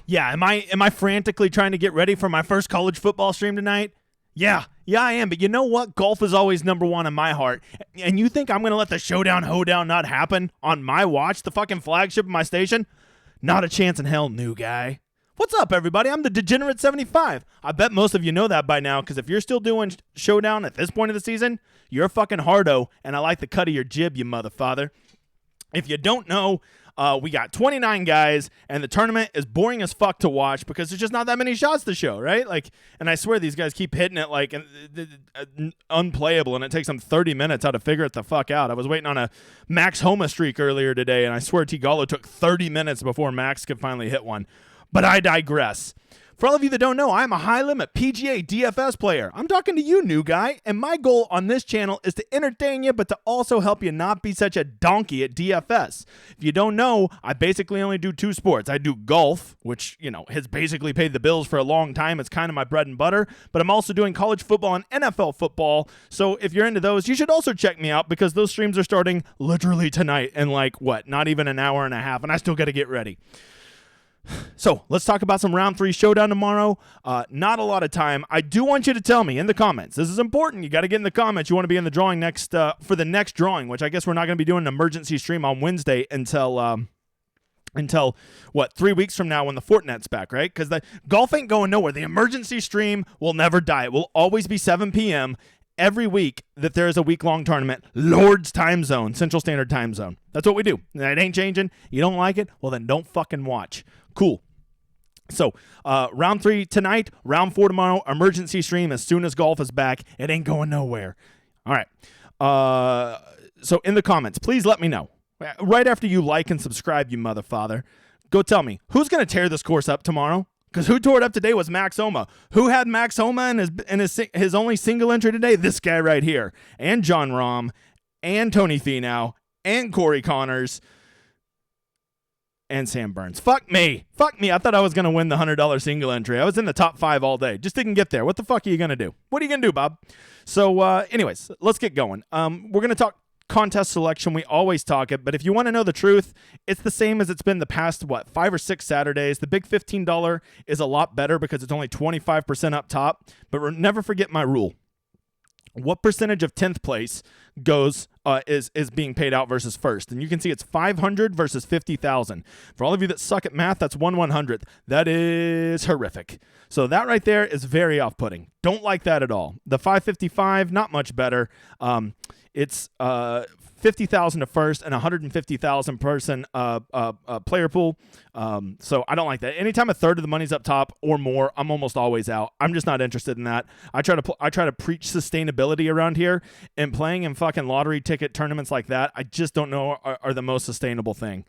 Yeah, am I frantically trying to get ready for my first college football stream tonight? Yeah, I am. But you know what? Golf is always number one in my heart. And you think I'm going to let the Showdown Hoedown not happen on my watch, the fucking flagship of my station? Not a chance in hell, new guy. What's up, everybody? I'm the Degenerate 75. I bet most of you know that by now, because if you're still doing Showdown at this point of the season, you're a fucking hardo, and I like the cut of your jib, you motherfather. If you don't know, we got 29 guys, and the tournament is boring as fuck to watch because there's just not that many shots to show, right? Like, and I swear these guys keep hitting it like unplayable, and it takes them 30 minutes how to figure it the fuck out. I was waiting on a Max Homa streak earlier today, and I swear T. Gallo took 30 minutes before Max could finally hit one. But I digress. For all of you that don't know, I'm a high-limit PGA DFS player. I'm talking to you, new guy, and my goal on this channel is to entertain you, but to also help you not be such a donkey at DFS. If you don't know, I basically only do two sports. I do golf, which, has basically paid the bills for a long time. It's kind of my bread and butter, but I'm also doing college football and NFL football, so if you're into those, you should also check me out because those streams are starting literally tonight in not even an hour and a half, and I still got to get ready. So let's talk about some round 3 showdown tomorrow. Not a lot of time. I do want you to tell me in the comments. This is important. You got to get in the comments. You want to be in the drawing next for the next drawing, which I guess we're not going to be doing an emergency stream on Wednesday until 3 weeks from now when the Fortnite's back, right? Because the golf ain't going nowhere. The emergency stream will never die. It will always be 7 p.m. every week that there is a week-long tournament, Lord's time zone, Central Standard Time Zone. That's what we do. It ain't changing. You don't like it? Well, then don't fucking watch. Cool. So, round 3 tonight, round 4 tomorrow, emergency stream as soon as golf is back. It ain't going nowhere. All right. So in the comments, please let me know. Right after you like and subscribe, you motherfather, go tell me, who's going to tear this course up tomorrow? Because who tore it up today was Max Homa. Who had Max Homa in his only single entry today? This guy right here. And John Rahm, and Tony Finau, and Corey Connors, and Sam Burns. Fuck me. I thought I was going to win the $100 single entry. I was in the top 5 all day. Just didn't get there. What the fuck are you going to do? What are you going to do, Bob? So anyways, let's get going. We're going to talk contest selection. We always talk it, but if you want to know the truth, it's the same as it's been the past, 5 or 6 Saturdays. The big $15 is a lot better because it's only 25% up top, but never forget my rule. What percentage of 10th place goes is being paid out versus first? And you can see it's 500 versus 50,000. For all of you that suck at math, that's 1/100th. That is horrific. So that right there is very off-putting. Don't like that at all. The 555, not much better. It's 50,000 to first and 150,000 person player pool. So I don't like that. Anytime a third of the money's up top or more, I'm almost always out. I'm just not interested in that. I try to preach sustainability around here, and playing in fucking lottery ticket tournaments like that, I just don't know are the most sustainable thing.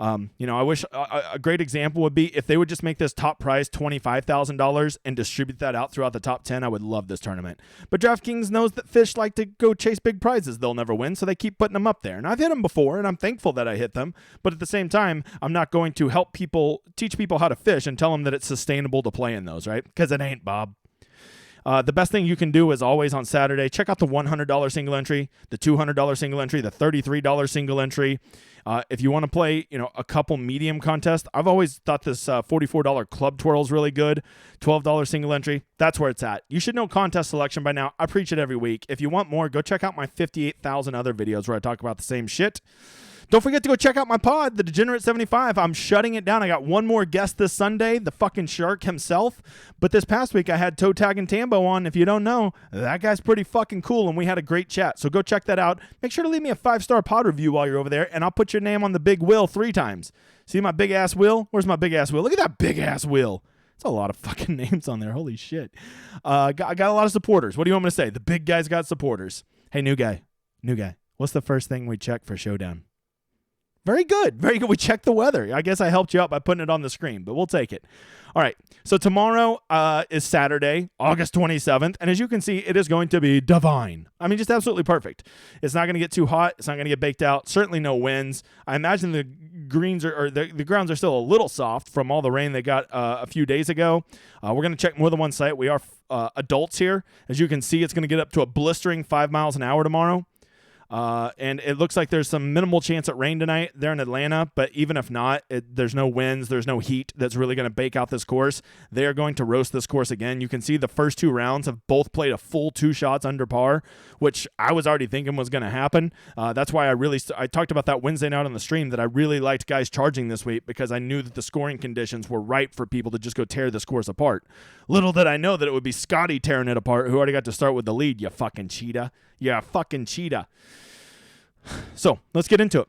I wish a great example would be if they would just make this top prize $25,000 and distribute that out throughout the top 10. I would love this tournament. But DraftKings knows that fish like to go chase big prizes they'll never win, so they keep putting them up there. And I've hit them before, and I'm thankful that I hit them. But at the same time, I'm not going to teach people how to fish and tell them that it's sustainable to play in those, right? Because it ain't, Bob. The best thing you can do is always on Saturday, check out the $100 single entry, the $200 single entry, the $33 single entry. If you want to play, a couple medium contests, I've always thought this $44 club twirl is really good. $12 single entry, that's where it's at. You should know contest selection by now. I preach it every week. If you want more, go check out my 58,000 other videos where I talk about the same shit. Don't forget to go check out my pod, The Degenerate 75. I'm shutting it down. I got one more guest this Sunday, the fucking shark himself. But this past week, I had Toe Tag and Tambo on. If you don't know, that guy's pretty fucking cool, and we had a great chat. So go check that out. Make sure to leave me a 5-star pod review while you're over there, and I'll put your name on the big wheel 3 times. See my big-ass wheel? Where's my big-ass wheel? Look at that big-ass wheel. It's a lot of fucking names on there. Holy shit. I got a lot of supporters. What do you want me to say? The big guy's got supporters. Hey, new guy. What's the first thing we check for Showdown? Very good. We checked the weather. I guess I helped you out by putting it on the screen, but we'll take it. All right. So tomorrow is Saturday, August 27th. And as you can see, it is going to be divine. I mean, just absolutely perfect. It's not going to get too hot. It's not going to get baked out. Certainly no winds. I imagine the greens the grounds are still a little soft from all the rain they got a few days ago. We're going to check more than one site. We are adults here. As you can see, it's going to get up to a blistering 5 miles an hour tomorrow. And it looks like there's some minimal chance at rain tonight there in Atlanta, but even if not, there's no winds, there's no heat that's really going to bake out this course. They are going to roast this course again. You can see the first 2 rounds have both played a full 2 shots under par, which I was already thinking was going to happen. That's why I talked about that Wednesday night on the stream, that I really liked guys charging this week because I knew that the scoring conditions were ripe for people to just go tear this course apart. Little did I know that it would be Scotty tearing it apart, who already got to start with the lead, you fucking cheetah. Yeah, fucking cheetah. So let's get into it.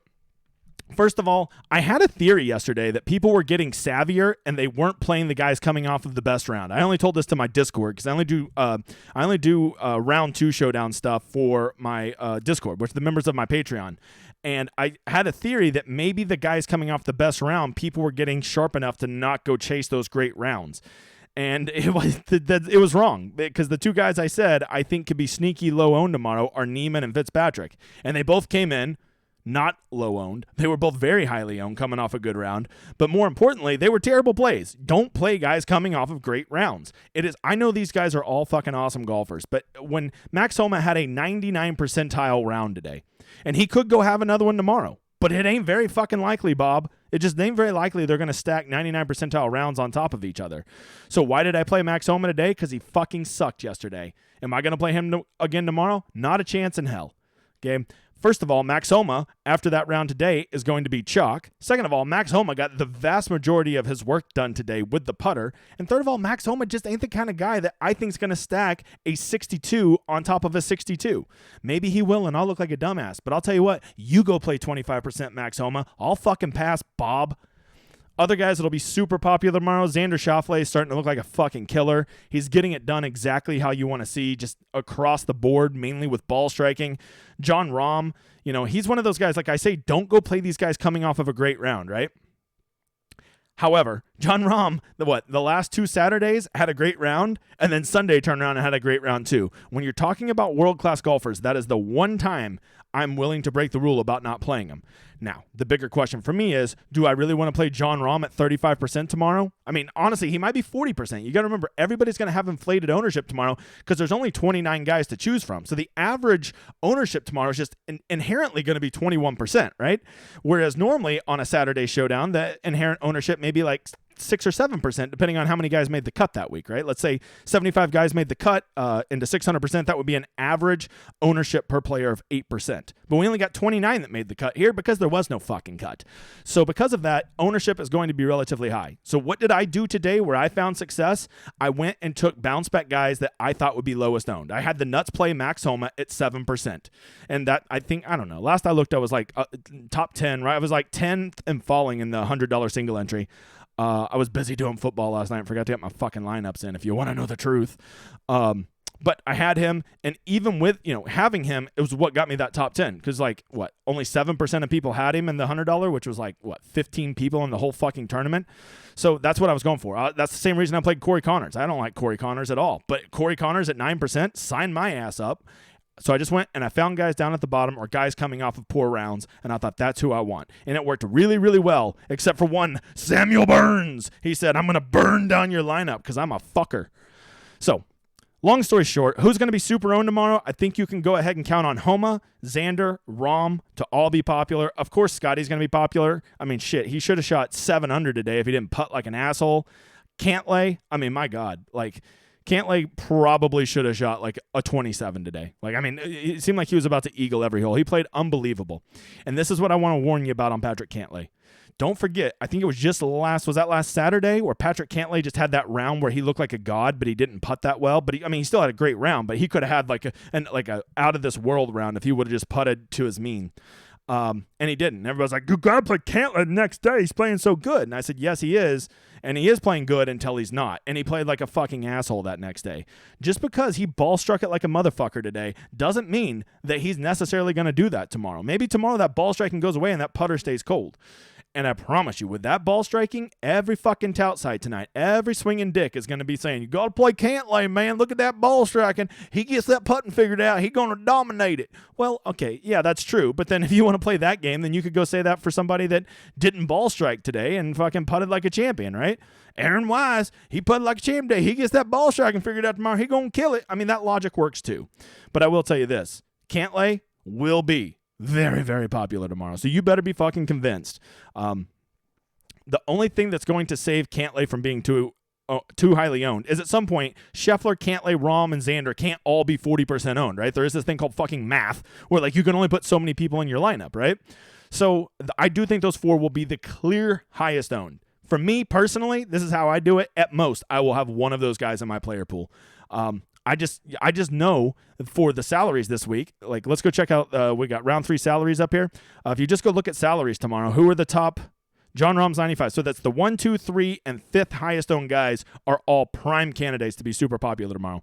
First of all, I had a theory yesterday that people were getting savvier and they weren't playing the guys coming off of the best round. I only told this to my Discord because I only do round 2 showdown stuff for my Discord, which are the members of my Patreon. And I had a theory that maybe the guys coming off the best round, people were getting sharp enough to not go chase those great rounds. And it was wrong, because the 2 guys I said I think could be sneaky low owned tomorrow are Neiman and Fitzpatrick. And they both came in not low owned. They were both very highly owned coming off a good round. But more importantly, they were terrible plays. Don't play guys coming off of great rounds. I know these guys are all fucking awesome golfers, but when Max Homa had a 99 percentile round today, and he could go have another one tomorrow, but it ain't very fucking likely, Bob. It just ain't very likely they're going to stack 99 percentile rounds on top of each other. So why did I play Max Homa today? Because he fucking sucked yesterday. Am I going to play him again tomorrow? Not a chance in hell. Okay. First of all, Max Homa, after that round today, is going to be chalk. Second of all, Max Homa got the vast majority of his work done today with the putter. And third of all, Max Homa just ain't the kind of guy that I think is going to stack a 62 on top of a 62. Maybe he will, and I'll look like a dumbass. But I'll tell you what, you go play 25% Max Homa. I'll fucking pass, Bob. Other guys that'll be super popular tomorrow, Xander Schauffele is starting to look like a fucking killer. He's getting it done exactly how you want to see, just across the board, mainly with ball striking. Jon Rahm, he's one of those guys, like I say, don't go play these guys coming off of a great round, right? However, Jon Rahm, the last 2 Saturdays had a great round, and then Sunday turned around and had a great round too. When you're talking about world-class golfers, that is the one time I'm willing to break the rule about not playing them. Now, the bigger question for me is, do I really want to play Jon Rahm at 35% tomorrow? I mean, honestly, he might be 40%. You got to remember, everybody's going to have inflated ownership tomorrow because there's only 29 guys to choose from. So the average ownership tomorrow is just inherently going to be 21%, right? Whereas normally on a Saturday showdown, the inherent ownership may be like 6 or 7%, depending on how many guys made the cut that week, right? Let's say 75 guys made the cut into 600%. That would be an average ownership per player of 8%. But we only got 29 that made the cut here because there was no fucking cut. So because of that, ownership is going to be relatively high. So what did I do today where I found success? I went and took bounce back guys that I thought would be lowest owned. I had the nuts play Max Homa at 7%. And that, I don't know. Last I looked, I was like top 10, right? I was like 10th and falling in the $100 single entry. I was busy doing football last night and forgot to get my fucking lineups in, if you want to know the truth. But I had him, and even with, having him, it was what got me that top 10. Because, only 7% of people had him in the $100, which was 15 people in the whole fucking tournament. So that's what I was going for. That's the same reason I played Corey Connors. I don't like Corey Connors at all. But Corey Connors at 9% signed my ass up. So I just went and I found guys down at the bottom or guys coming off of poor rounds, and I thought that's who I want. And it worked really, really well, except for one, Samuel Burns. He said, I'm going to burn down your lineup because I'm a fucker. So long story short, who's going to be super owned tomorrow? I think you can go ahead and count on Homa, Xander, Rahm to all be popular. Of course, Scotty's going to be popular. I mean, shit, he should have shot 7 under today if he didn't putt like an asshole. Cantlay, I mean, my God, Cantlay probably should have shot a 27 today. It seemed like he was about to eagle every hole. He played unbelievable. And this is what I want to warn you about on Patrick Cantlay. Don't forget, I think it was was that last Saturday where Patrick Cantlay just had that round where he looked like a god, but he didn't putt that well. But he still had a great round, but he could have had a out of this world round if he would have just putted to his mean. And he didn't. Everybody's like, you gotta play Cantlay the next day. He's playing so good. And I said, yes, he is. And he is playing good until he's not. And he played like a fucking asshole that next day. Just because he ball struck it like a motherfucker today doesn't mean that he's necessarily going to do that tomorrow. Maybe tomorrow that ball striking goes away and that putter stays cold. And I promise you, with that ball striking, every fucking tout site tonight, every swinging dick is going to be saying, you got to play Cantlay, man. Look at that ball striking. He gets that putting figured out. He's going to dominate it. Well, okay, yeah, that's true. But then if you want to play that game, then you could go say that for somebody that didn't ball strike today and fucking putted like a champion, right? Aaron Wise, he putted like a champion today. He gets that ball striking figured out tomorrow. He going to kill it. I mean, that logic works too. But I will tell you this. Cantlay, will be very, very popular tomorrow. So you better be fucking convinced. The only thing that's going to save Cantlay from being too highly owned is at some point Scheffler, Cantlay, Rahm, and Xander can't all be 40% owned, right? There is this thing called fucking math where like you can only put so many people in your lineup, right? So I do think those 4 will be the clear highest owned. For me personally, this is how I do it. At most, I will have one of those guys in my player pool. I just know for the salaries this week, like let's go check out, we got round 3 salaries up here. If you just go look at salaries tomorrow, who are the top? John Rahm's 95. So that's the 1, 2, 3, and 5th highest owned guys are all prime candidates to be super popular tomorrow.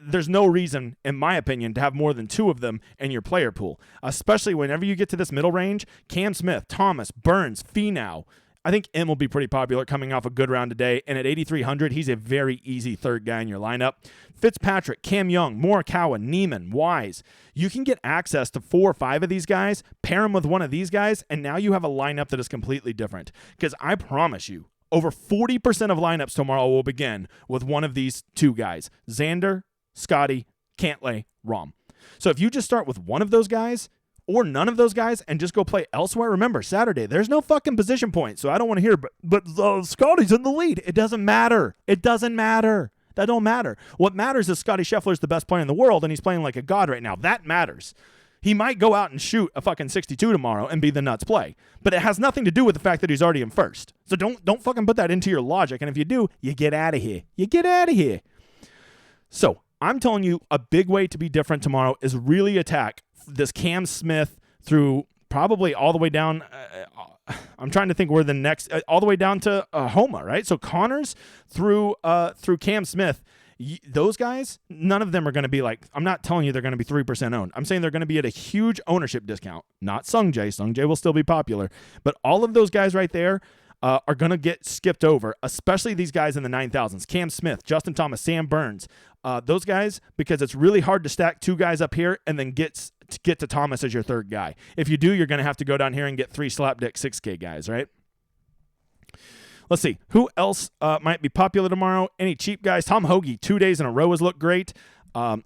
There's no reason, in my opinion, to have more than 2 of them in your player pool, especially whenever you get to this middle range. Cam Smith, Thomas, Burns, Finau. I think M will be pretty popular coming off a good round today, and at 8,300, he's a very easy 3rd guy in your lineup. Fitzpatrick, Cam Young, Morikawa, Neiman, Wise. You can get access to 4 or 5 of these guys, pair them with one of these guys, and now you have a lineup that is completely different. Because I promise you, over 40% of lineups tomorrow will begin with one of these 2 guys, Xander, Scotty, Cantlay, Rahm. So if you just start with one of those guys, or none of those guys, and just go play elsewhere. Remember, Saturday, there's no fucking position point, so I don't want to hear, but Scotty's in the lead. It doesn't matter. It doesn't matter. That don't matter. What matters is Scotty Scheffler's the best player in the world, and he's playing like a god right now. That matters. He might go out and shoot a fucking 62 tomorrow and be the nuts play, but it has nothing to do with the fact that he's already in first. So don't fucking put that into your logic, and if you do, you get out of here. You get out of here. So I'm telling you, a big way to be different tomorrow is really attack this Cam Smith through probably all the way down. I'm trying to think where the next, all the way down to Homa, right? So Connors through Cam Smith. Those guys, none of them are going to be like, I'm not telling you they're going to be 3% owned. I'm saying they're going to be at a huge ownership discount. Not Sungjae. Sungjae will still be popular. But all of those guys right there are going to get skipped over, especially these guys in the 9,000s. Cam Smith, Justin Thomas, Sam Burns. Those guys, because it's really hard to stack 2 guys up here and then get to Thomas as your 3rd guy. If you do, you're going to have to go down here and get 3 slapdick 6K guys, right? Let's see. Who else might be popular tomorrow? Any cheap guys? Tom Hoagie, 2 days in a row has looked great. I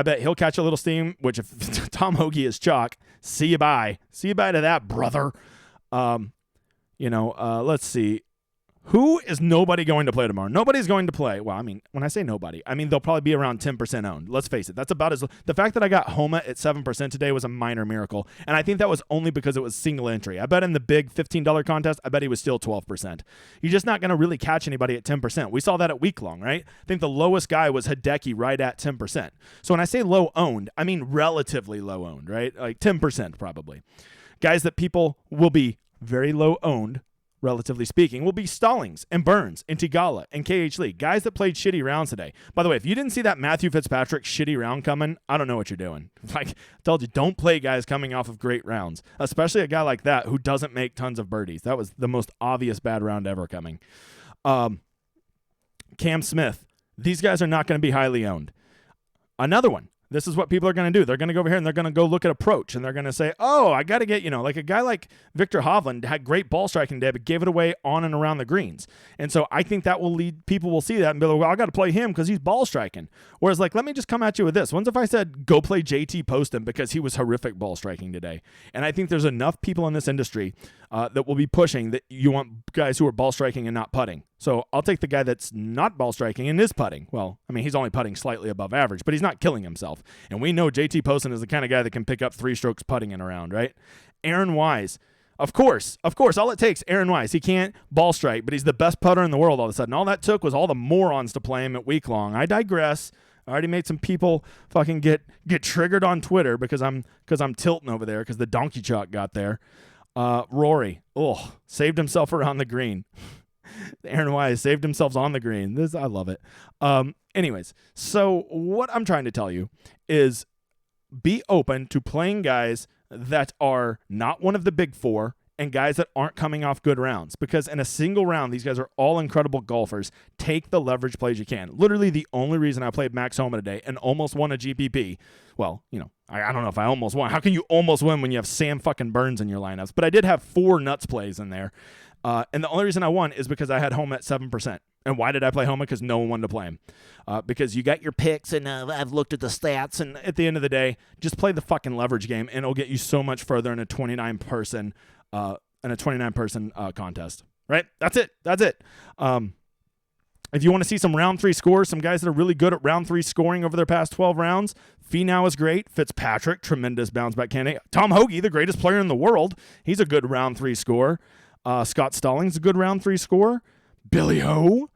bet he'll catch a little steam, which if Tom Hoagie is chalk, see you bye. See you bye to that, brother. Let's see. Who is nobody going to play tomorrow? Nobody's going to play. Well, I mean, when I say nobody, I mean they'll probably be around 10% owned. Let's face it. That's about as the fact that I got Homa at 7% today was a minor miracle, and I think that was only because it was single entry. I bet in the big $15 contest, I bet he was still 12%. You're just not going to really catch anybody at 10%. We saw that at week long, right? I think the lowest guy was Hideki right at 10%. So when I say low owned, I mean relatively low owned, right? Like 10% probably. Guys that people will be very low owned, relatively speaking, will be Stallings and Burns and Tigala and KH Lee, guys that played shitty rounds today. By the way, if you didn't see that Matthew Fitzpatrick shitty round coming, I don't know what you're doing. Like I told you, don't play guys coming off of great rounds, especially a guy like that who doesn't make tons of birdies. That was the most obvious bad round ever coming. Cam Smith, these guys are not going to be highly owned. Another one. This is what people are going to do. They're going to go over here and they're going to go look at approach and they're going to say, oh, I got to get, like a guy like Victor Hovland had great ball striking today, but gave it away on and around the greens. And so I think that will lead, people will see that and be like, well, I got to play him because he's ball striking. Whereas like, let me just come at you with this. When's if I said, go play JT Poston because he was horrific ball striking today? And I think there's enough people in this industry that will be pushing that you want guys who are ball striking and not putting. So I'll take the guy that's not ball striking and is putting. Well, I mean, he's only putting slightly above average, but he's not killing himself. And we know JT Poston is the kind of guy that can pick up 3 strokes putting and around, right? Aaron Wise. Of course, all it takes, Aaron Wise. He can't ball strike, but he's the best putter in the world all of a sudden. All that took was all the morons to play him at week long. I digress. I already made some people fucking get triggered on Twitter because I'm tilting over there because the donkey chalk got there. Rory, saved himself around the green. Aaron Wise saved himself on the green. I love it. Anyways, so what I'm trying to tell you is be open to playing guys that are not one of the big 4 and guys that aren't coming off good rounds, because in a single round, these guys are all incredible golfers. Take the leverage plays you can. Literally the only reason I played Max Homa today and almost won a GPP. Well, I don't know if I almost won. How can you almost win when you have Sam fucking Burns in your lineups? But I did have 4 nuts plays in there. And the only reason I won is because I had home at 7%. And why did I play Homa? Because no one wanted to play him. Because you got your picks, and I've looked at the stats, and at the end of the day, just play the fucking leverage game, and it'll get you so much further in a 29-person contest. Right? That's it. If you want to see some round 3 scores, some guys that are really good at round 3 scoring over their past 12 rounds, Finau is great. Fitzpatrick, tremendous bounce back candidate. Tom Hoagie, the greatest player in the world, he's a good round 3 scorer. Scott Stallings, a good round 3 scorer. Billy Ho.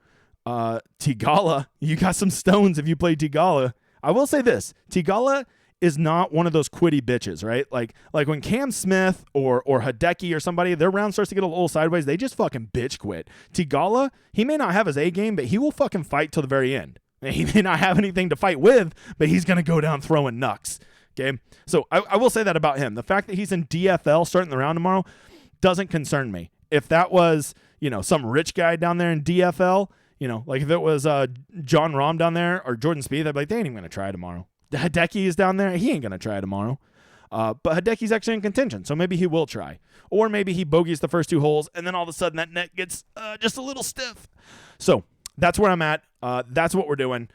Tigala, you got some stones if you play Tigala. I will say this, Tigala is not one of those quitty bitches, right? Like when Cam Smith or Hideki or somebody, their round starts to get a little sideways, they just fucking bitch quit. Tigala, he may not have his A game, but he will fucking fight till the very end. He may not have anything to fight with, but he's going to go down throwing knucks. Okay? So I will say that about him. The fact that he's in DFL starting the round tomorrow doesn't concern me. If that was, some rich guy down there in DFL, like if it was John Rahm down there or Jordan Spieth, I'd be like, they ain't even going to try tomorrow. Hideki is down there. He ain't going to try tomorrow. But Hideki's actually in contention, so maybe he will try. Or maybe he bogeys the first 2 holes, and then all of a sudden that net gets just a little stiff. So that's where I'm at. That's what we're doing.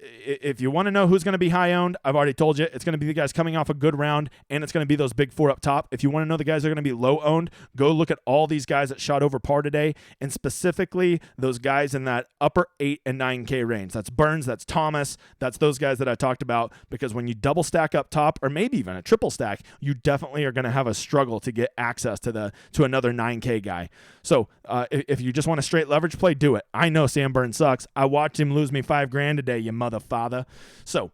If you want to know who's going to be high owned, I've already told you. It's going to be the guys coming off a good round, and it's going to be those big 4 up top. If you want to know the guys that are going to be low owned, go look at all these guys that shot over par today, and specifically those guys in that upper 8 and 9K range. That's Burns, that's Thomas, that's those guys that I talked about, because when you double stack up top, or maybe even a triple stack, you definitely are going to have a struggle to get access to another 9K guy. So if you just want a straight leverage play, do it. I know Sam Burns sucks. I watched him lose me $5,000 today, you mother father. So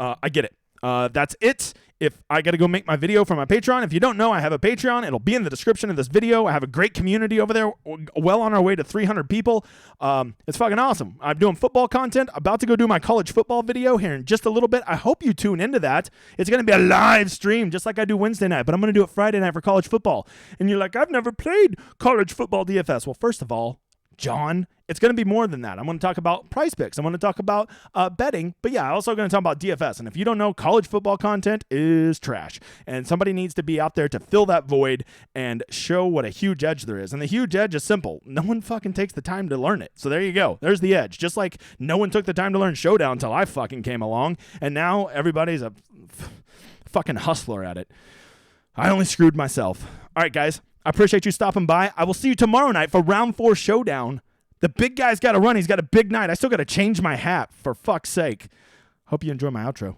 I get it. That's it. If I got to go make my video for my Patreon, if you don't know, I have a Patreon. It'll be in the description of this video. I have a great community over there, well on our way to 300 people. It's fucking awesome. I'm doing football content, about to go do my college football video here in just a little bit. I hope you tune into that. It's going to be a live stream, just like I do Wednesday night, but I'm going to do it Friday night for college football. And you're like, I've never played college football DFS. Well, first of all, John, it's going to be more than that. I'm going to talk about price picks. I'm going to talk about betting. But yeah, I'm also going to talk about DFS. And if you don't know, college football content is trash. And somebody needs to be out there to fill that void and show what a huge edge there is. And the huge edge is simple. No one fucking takes the time to learn it. So there you go. There's the edge. Just like no one took the time to learn Showdown until I fucking came along. And now everybody's a fucking hustler at it. I only screwed myself. All right, guys. I appreciate you stopping by. I will see you tomorrow night for round 4 Showdown. The big guy's got to run. He's got a big night. I still got to change my hat, for fuck's sake. Hope you enjoy my outro.